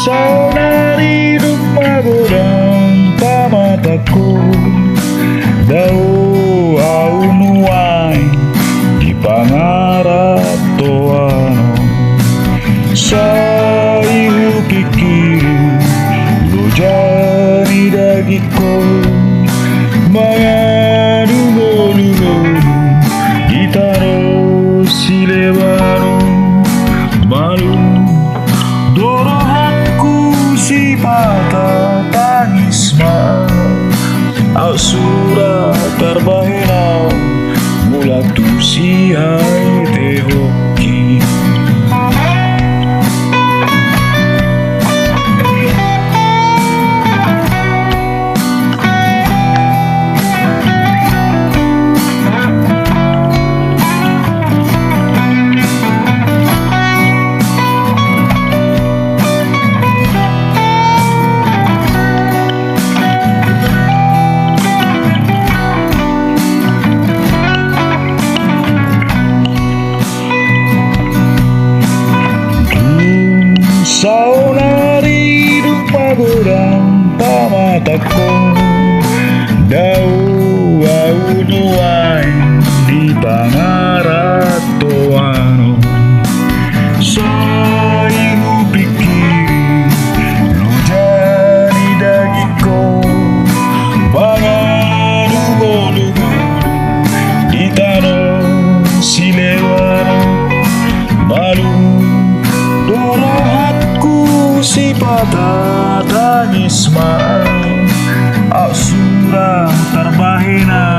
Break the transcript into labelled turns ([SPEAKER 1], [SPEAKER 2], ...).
[SPEAKER 1] Saudari pagodang pamataku dau au nuai di pangarap toano saihu pikir lo jani dagiko mangadu golu gitaro silebano malu dorohanku si patah tangis au surat terbahena mula tu si hai te hoki Saudari pagodang pamataku dau au nuai di pangarap toano saihu pikir lo jani dagiko bangadu golu ditano silewano malu dorohatku si patah tangis au surat terbahena